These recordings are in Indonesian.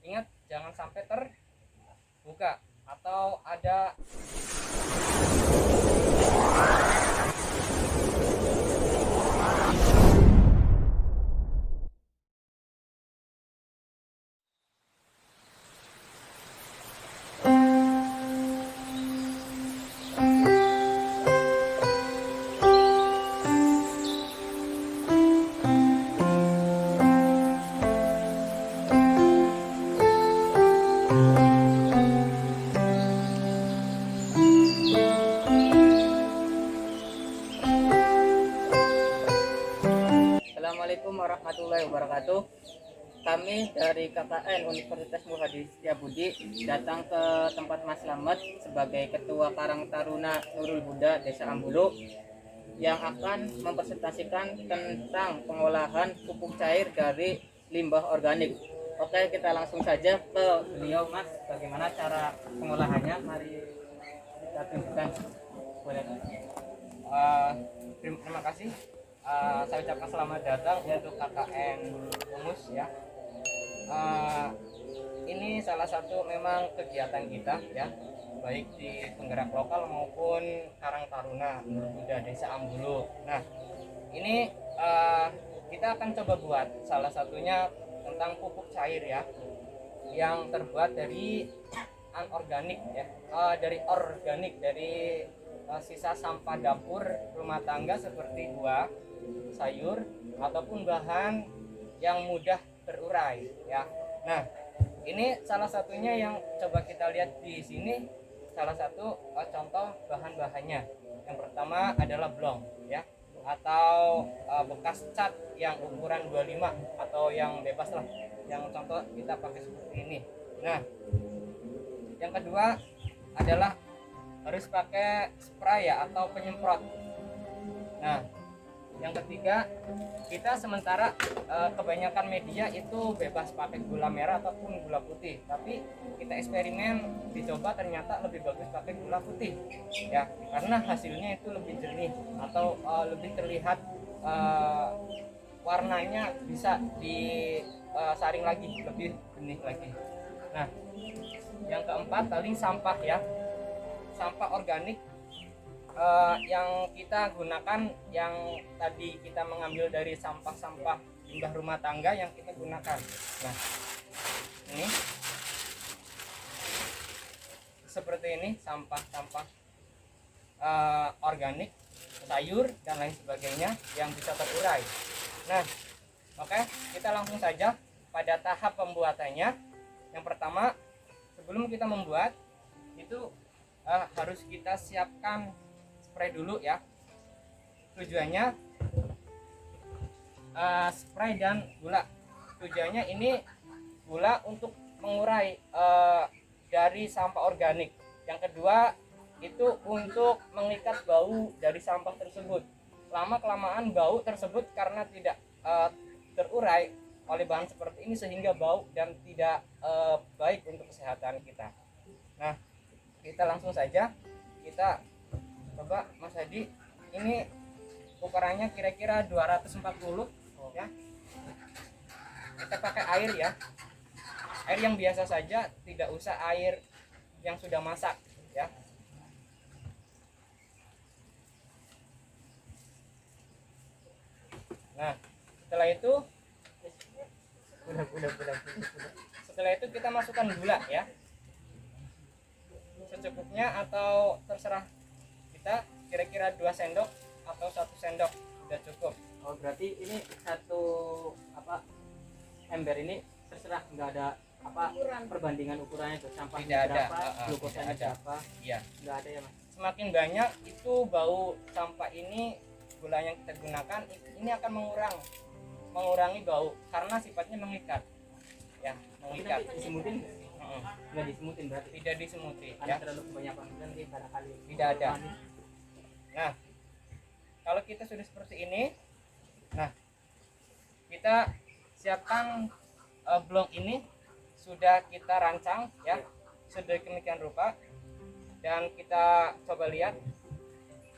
Ingat, jangan sampai terbuka atau ada. Assalamualaikum warahmatullahi wabarakatuh. Kami dari KKN Universitas Muhadi Setiabudi datang ke tempat Mas Slamet sebagai Ketua Karang Taruna Nurul Huda Desa Ambulu yang akan mempresentasikan tentang pengolahan pupuk cair dari limbah organik. Oke, kita langsung saja ke beliau, Mas. Bagaimana cara pengolahannya? Mari kita tunjukkan. Boleh. Terima kasih. Saya ucapkan selamat datang untuk KKN Umus ya. Ini salah satu memang kegiatan kita ya, baik di penggerak lokal maupun Karang Taruna Nurul Huda Desa Ambulu. Nah, ini kita akan coba buat salah satunya tentang pupuk cair ya, yang terbuat dari anorganik ya, dari organik, dari sisa sampah dapur rumah tangga seperti buah, sayur ataupun bahan yang mudah terurai ya. Nah, ini salah satunya yang coba kita lihat di sini, salah satu contoh bahan-bahannya. Yang pertama adalah blong ya, atau bekas cat yang ukuran 25 atau yang bebas lah. Yang contoh kita pakai seperti ini. Nah, yang kedua adalah harus pakai spray ya, atau penyemprot. Nah, yang ketiga, kita sementara kebanyakan media itu bebas pakai gula merah ataupun gula putih, tapi kita eksperimen dicoba ternyata lebih bagus pakai gula putih ya, karena hasilnya itu lebih jernih atau lebih terlihat, warnanya bisa disaring lagi, lebih benih lagi. Nah, yang keempat paling sampah ya, sampah organik yang kita gunakan, yang tadi kita mengambil dari sampah-sampah limbah rumah tangga yang kita gunakan. Nah, ini seperti ini sampah-sampah organik, sayur dan lain sebagainya yang bisa terurai. Nah, oke, kita langsung saja pada tahap pembuatannya. Yang pertama, sebelum kita membuat itu harus kita siapkan spray dulu ya. Tujuannya spray dan gula. Tujuannya ini gula untuk mengurai dari sampah organik. Yang kedua itu untuk mengikat bau dari sampah tersebut. Lama kelamaan bau tersebut karena tidak terurai oleh bahan seperti ini sehingga bau dan tidak baik untuk kesehatan kita. Nah, kita langsung saja kita coba, Mas Hadi. Ini ukurannya kira-kira 240 ya. Kita pakai air ya, air yang biasa saja, tidak usah air yang sudah masak ya. Nah, setelah itu kita masukkan gula ya, secukupnya atau terserah kita, kira-kira 2 sendok atau 1 sendok sudah cukup. Oh, berarti ini satu ember ini terserah, nggak ada perbandingan ukurannya tuh, sampahnya berapa, glukosanya berapa? Iya, nggak ada ya, Mas. Semakin banyak itu bau sampah ini, gula yang kita gunakan ini akan mengurangi bau karena sifatnya mengikat ya, mengikat. Disemutin nggak? Disemutin berarti tidak disemutin ya, terlalu kebanyakan nanti barangkali tidak ada. Nah, kalau kita sudah seperti ini, nah kita siapkan blong ini, sudah kita rancang ya sedemikian rupa, dan kita coba lihat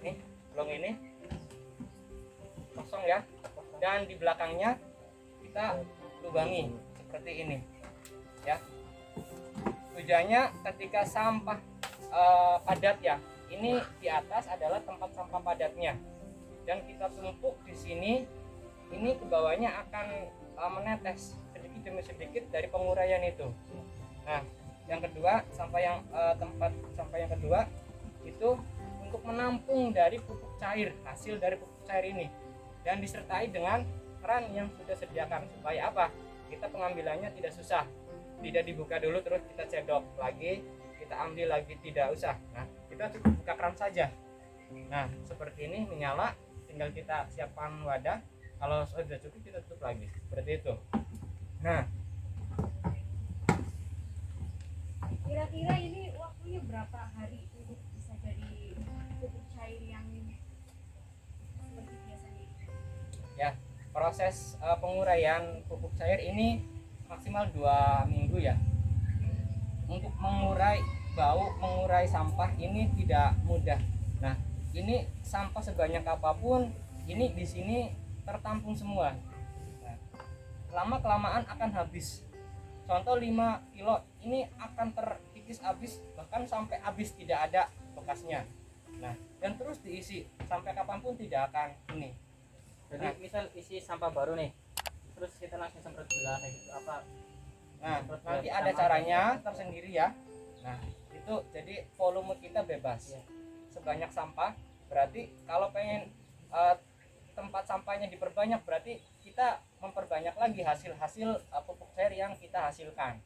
nih, blong ini kosong ya, dan di belakangnya kita lubangi seperti ini. ya. Tujuannya ketika sampah padat ya, ini di atas adalah tempat sampah padatnya, dan kita tumpuk di sini, ini ke bawahnya akan menetes sedikit demi sedikit dari penguraian itu. Nah, yang kedua, tempat sampah yang kedua itu untuk menampung dari pupuk cair, hasil dari pupuk cair ini, dan disertai dengan keran yang sudah sediakan, supaya apa? Kita pengambilannya tidak susah, tidak dibuka dulu terus kita cedok lagi, kita ambil lagi, tidak usah. Nah, kita cukup buka keran saja. Nah, seperti ini menyala, tinggal kita siapkan wadah. Kalau sudah cukup kita tutup lagi, seperti itu. Nah, kira-kira ini waktunya berapa hari untuk bisa jadi pupuk cair yang seperti biasanya? ya, proses penguraian pupuk cair ini maksimal 2 minggu ya. Untuk mengurai bau, mengurai sampah ini tidak mudah. Nah, ini sampah sebanyak apapun, ini di sini tertampung semua. Nah, lama kelamaan akan habis. Contoh 5 kilo ini akan terkikis habis, bahkan sampai habis tidak ada bekasnya. Nah, dan terus diisi sampai kapanpun tidak akan ini. Jadi misal isi sampah baru nih, terus kita langsung semprot gula kayak gitu apa? Nah, nanti ada caranya tersendiri ya. Nah, itu jadi volume kita bebas. Sebanyak sampah, berarti kalau pengen tempat sampahnya diperbanyak, berarti kita memperbanyak lagi hasil-hasil pupuk cair yang kita hasilkan.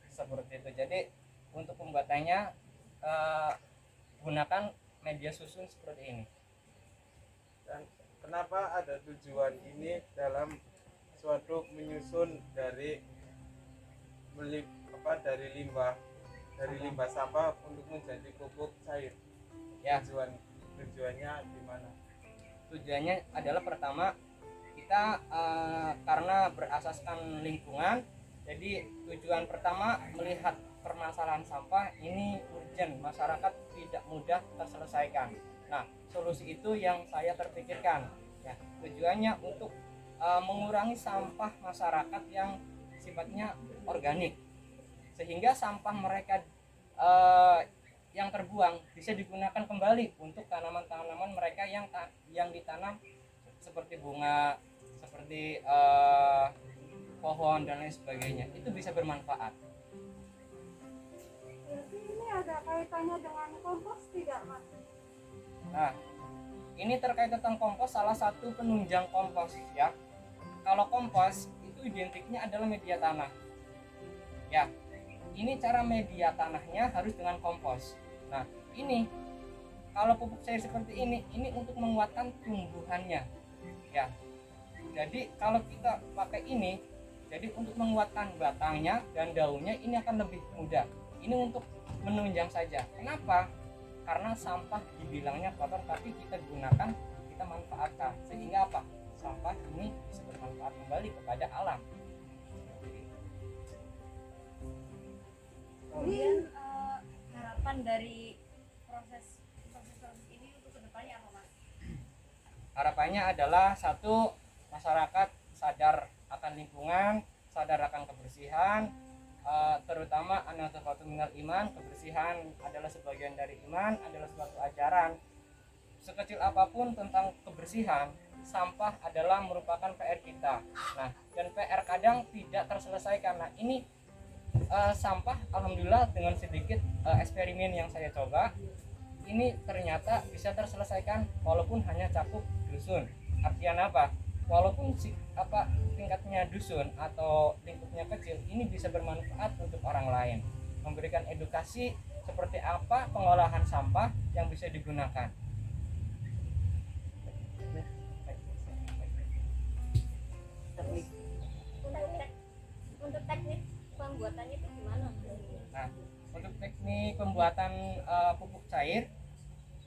Seperti itu. Jadi untuk pembuatannya gunakan media susun seperti ini. Dan kenapa ada tujuan ini dalam suatu menyusun dari limbah sampah untuk menjadi pupuk cair? Ya, tujuannya gimana? Tujuannya adalah pertama, kita karena berasaskan lingkungan, jadi tujuan pertama melihat permasalahan sampah ini urgent, masyarakat tidak mudah terselesaikan. Nah, solusi itu yang saya terpikirkan ya. Tujuannya untuk mengurangi sampah masyarakat yang sifatnya organik, sehingga sampah mereka yang terbuang bisa digunakan kembali untuk tanaman-tanaman mereka yang ditanam, seperti bunga, seperti pohon dan lain sebagainya. Itu bisa bermanfaat. Berarti ini ada kaitannya dengan kompos tidak, Mas? Nah, ini terkait tentang kompos, salah satu penunjang kompos ya. Kalau kompos itu identiknya adalah media tanah. Ya, ini cara media tanahnya harus dengan kompos. Nah, ini kalau pupuk cair seperti ini untuk menguatkan tumbuhannya. Ya. Jadi kalau kita pakai ini, jadi untuk menguatkan batangnya dan daunnya ini akan lebih mudah. Ini untuk menunjang saja. Kenapa? Karena sampah dibilangnya kotor, tapi kita gunakan, kita manfaatkan, sehingga apa? Sampah ini bisa bermanfaat kembali kepada alam. Kemudian harapan dari proses ini untuk kedepannya apa, Mas? Harapannya adalah satu, masyarakat sadar akan lingkungan, sadar akan kebersihan, terutama an-nadhafatu minal iman. Kebersihan adalah sebagian dari iman, adalah suatu ajaran. Sekecil apapun tentang kebersihan, sampah adalah merupakan PR kita. Nah, dan PR kadang tidak terselesaikan. Nah, ini sampah alhamdulillah dengan sedikit eksperimen yang saya coba, ini ternyata bisa terselesaikan walaupun hanya cakup dusun. Artinya apa? Walaupun tingkatnya dusun atau lingkupnya kecil, ini bisa bermanfaat untuk orang lain, memberikan edukasi seperti apa pengolahan sampah yang bisa digunakan. Untuk teknik pembuatannya itu gimana? Nah, untuk teknik pembuatan pupuk cair,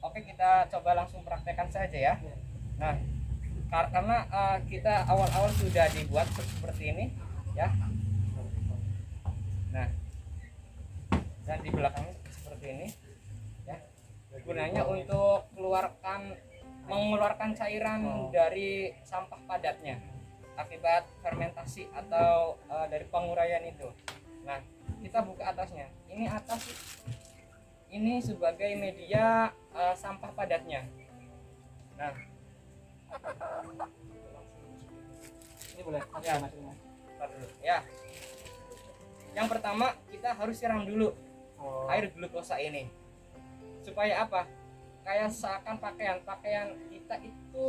oke, kita coba langsung praktekkan saja ya. Nah, karena kita awal-awal sudah dibuat seperti ini ya. Nah, dan di belakangnya seperti ini ya. Gunanya untuk mengeluarkan cairan dari sampah padatnya akibat fermentasi atau dari penguraian itu. Nah, kita buka atasnya. Ini atas ini sebagai media sampah padatnya. Nah, Ini boleh Ya. masukin, Mas. ntar dulu ya. Yang pertama kita harus siram dulu Oh. air glukosa ini. Supaya apa? Kayak seakan pakaian kita itu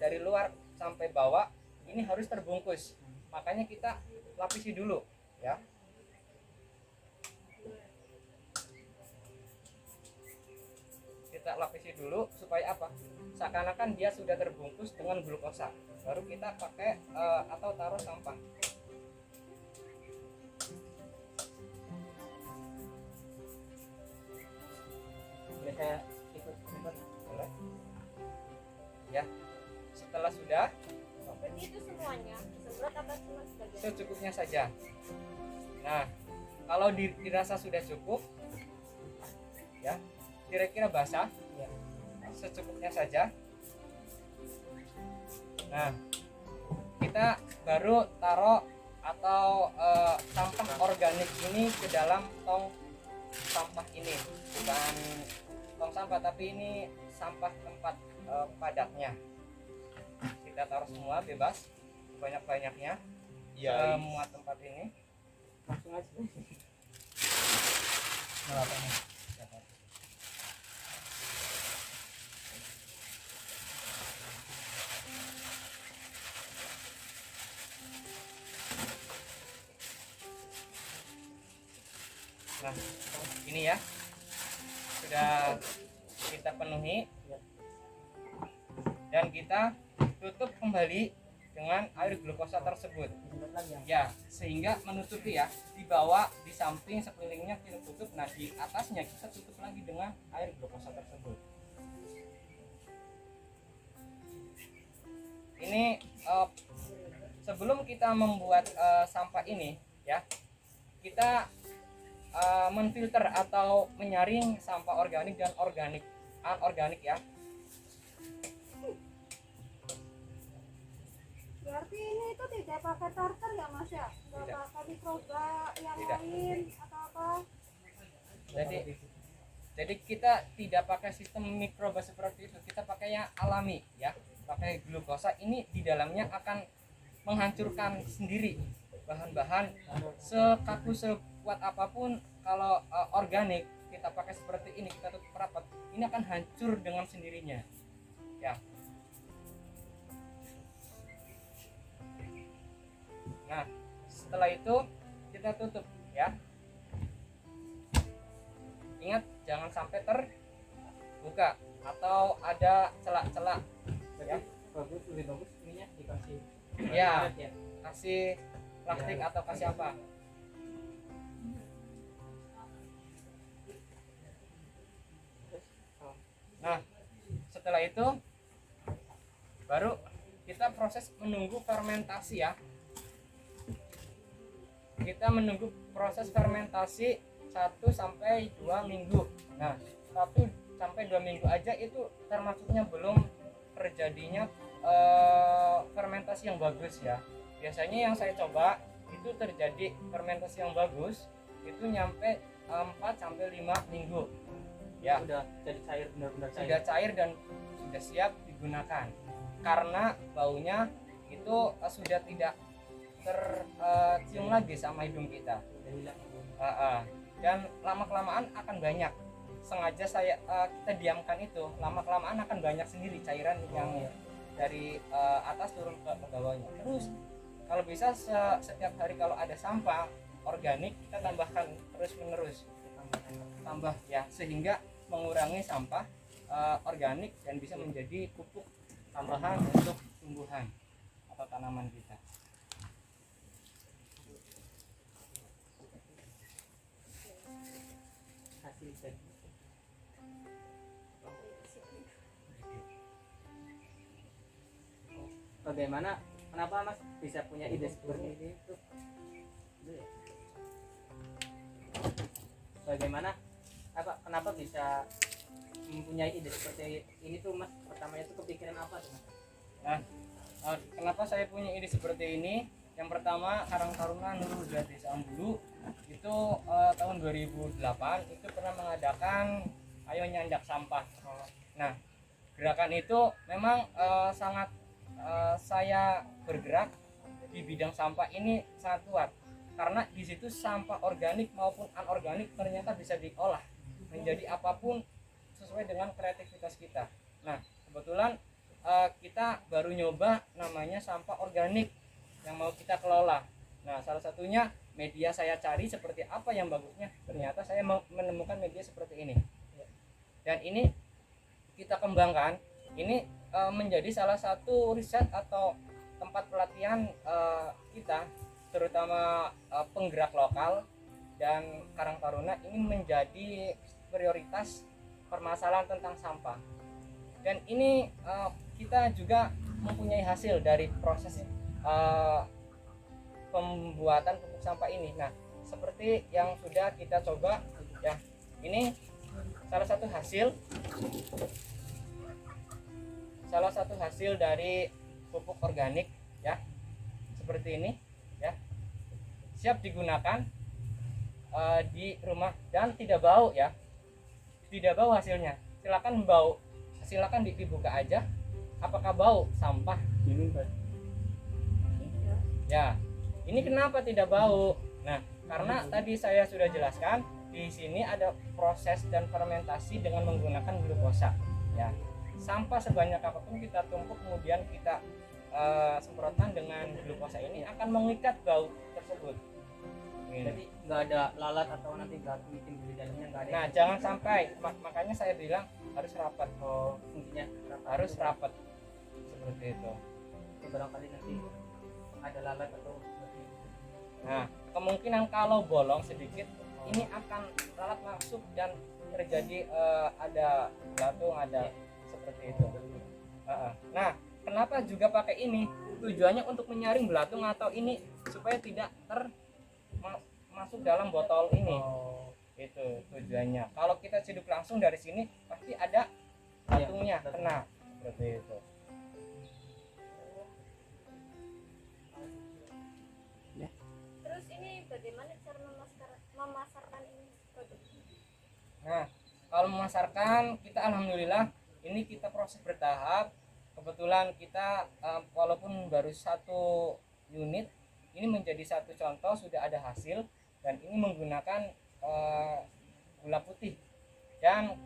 dari luar sampai bawah ini harus terbungkus. Makanya kita lapisi dulu ya. Kita lapisi dulu supaya apa? Seakan-akan dia sudah terbungkus dengan glukosa. Baru kita pakai atau taruh sampah. Boleh saya ikut. Boleh. Ya. Setelah sudah, Berarti itu semuanya disemprot apa cuma sebagian? secukupnya saja. Nah, kalau dirasa sudah cukup, ya, kira-kira basah, Ya. secukupnya saja. Nah, kita baru taruh atau sampah organik ini ke dalam tong sampah ini, bukan tong sampah tapi ini sampah tempat padatnya. Kita taruh semua bebas, banyak-banyaknya semua tempat ini. Langsung aja. Nah, ini ya sudah kita penuhi dan kita tutup kembali dengan air glukosa tersebut. Disemprot lagi ya. Ya, sehingga menutupi ya, di bawah, di samping, sekelilingnya kita tutup. Nah, di atasnya kita tutup lagi dengan air glukosa tersebut. Ini sebelum kita membuat sampah ini ya, kita menfilter atau menyaring sampah organik dan anorganik ya. Berarti ini itu tidak pakai tartar ya Mas ya? Nggak Tidak. pakai mikroba yang Tidak. lain atau apa? Jadi kita tidak pakai sistem mikroba seperti itu, kita pakai yang alami ya, pakai glukosa. Ini di dalamnya akan menghancurkan sendiri bahan-bahan sekaku sekuat apapun. Kalau organik kita pakai seperti ini, kita tutup rapat, ini akan hancur dengan sendirinya ya. Nah, setelah itu kita tutup ya. Ingat jangan sampai terbuka atau ada celak-celak Berarti bagus, lebih bagus ininya dikasih. ya. Ya. Kasih plastik atau kasih apa. Nah, setelah itu baru kita proses menunggu fermentasi ya. Kita menunggu proses fermentasi 1 sampai 2 minggu. Nah, 1 sampai 2 minggu aja itu termasuknya belum terjadinya fermentasi yang bagus ya. Biasanya yang saya coba itu terjadi fermentasi yang bagus itu nyampe 4 sampai 5 minggu. Ya, Udah jadi cair, benar-benar cair. sudah cair dan sudah siap digunakan. Karena baunya itu sudah tidak tercium lagi sama hidung kita. Udah hilang. Dan lama-kelamaan akan banyak. Sengaja kita diamkan itu, lama-kelamaan akan banyak sendiri cairan yang dari atas turun ke bawahnya. Terus kalau bisa setiap hari kalau ada sampah organik kita tambahkan terus-menerus, tambah ya, sehingga mengurangi sampah organik dan bisa menjadi pupuk tambahan untuk tumbuhan atau tanaman kita. Hasil cek. Bagaimana, kenapa Mas bisa punya ide seperti ini tuh? Bagaimana, kenapa bisa mempunyai ide seperti ini tuh Mas? Pertamanya tuh kepikiran apa tuh Mas? Nah, kenapa saya punya ide seperti ini? Yang pertama, Karang Taruna Nurul Desa Ambulu itu tahun 2008 itu pernah mengadakan Ayo Nyandak Sampah. Nah, gerakan itu memang sangat saya bergerak di bidang sampah ini sangat kuat karena di situ sampah organik maupun anorganik ternyata bisa diolah menjadi apapun sesuai dengan kreativitas kita. Nah, kebetulan kita baru nyoba namanya sampah organik yang mau kita kelola. Nah, salah satunya media saya cari seperti apa yang bagusnya, ternyata saya menemukan media seperti ini. Dan ini kita kembangkan, ini menjadi salah satu riset atau tempat pelatihan kita, terutama penggerak lokal dan Karang Taruna ini menjadi prioritas permasalahan tentang sampah. Dan ini kita juga mempunyai hasil dari proses pembuatan pupuk sampah ini. Nah, seperti yang sudah kita coba ya, ini salah satu hasil dari pupuk organik ya, seperti ini ya, siap digunakan di rumah dan tidak bau ya, tidak bau hasilnya. Silakan dibuka aja, apakah bau sampah ya. Ini kenapa tidak bau? Nah, karena tadi saya sudah jelaskan di sini ada proses dan fermentasi dengan menggunakan glukosa ya. Sampah sebanyak apapun kita tumpuk kemudian kita semprotkan dengan glukosa ini akan mengikat bau tersebut. Jadi nggak ada lalat atau nanti batu timbul di dalamnya, nggak ada. Nah, jangan sampai, makanya saya bilang harus rapat. Fungsinya Harus rapat seperti itu. barangkali nanti ada lalat atau batu. Nah, kemungkinan kalau bolong sedikit ini akan lalat masuk dan terjadi ada belatung, ada seperti itu. Nah, kenapa juga pakai ini? Tujuannya untuk menyaring belatung atau ini supaya tidak masuk dalam botol ini. Itu tujuannya. Kalau kita ciduk langsung dari sini pasti ada belatungnya kena seperti itu. Terus ini bagaimana cara memasarkan ini produk? Nah, kalau memasarkan kita alhamdulillah ini kita proses bertahap. Kebetulan kita walaupun baru 1 unit, ini menjadi satu contoh sudah ada hasil dan ini menggunakan gula putih. Dan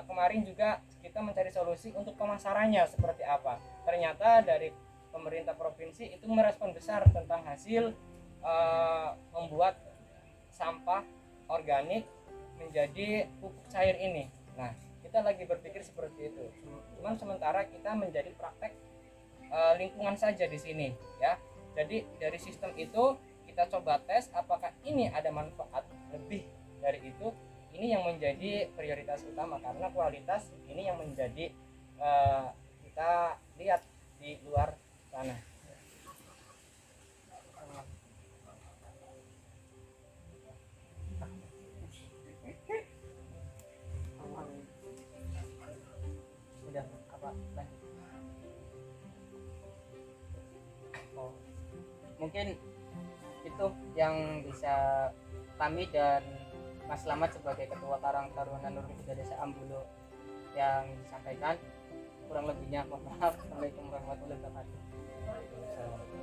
kemarin juga kita mencari solusi untuk pemasarannya seperti apa. Ternyata dari pemerintah provinsi itu merespon besar tentang hasil membuat sampah organik menjadi pupuk cair ini. Nah, kita lagi berpikir seperti itu. Cuman sementara kita menjadi praktek lingkungan saja di sini ya. Jadi dari sistem itu kita coba tes apakah ini ada manfaat lebih dari itu. Ini yang menjadi prioritas utama karena kualitas ini yang menjadi kita lihat di luar sana. Udah apa lanjut? Mungkin itu yang bisa kami dan Mas Slamet sebagai Ketua Karang Taruna Nurul Desa Ambulo yang disampaikan. Kurang lebihnya mohon maaf. Assalamualaikum warahmatullahi wabarakatuh.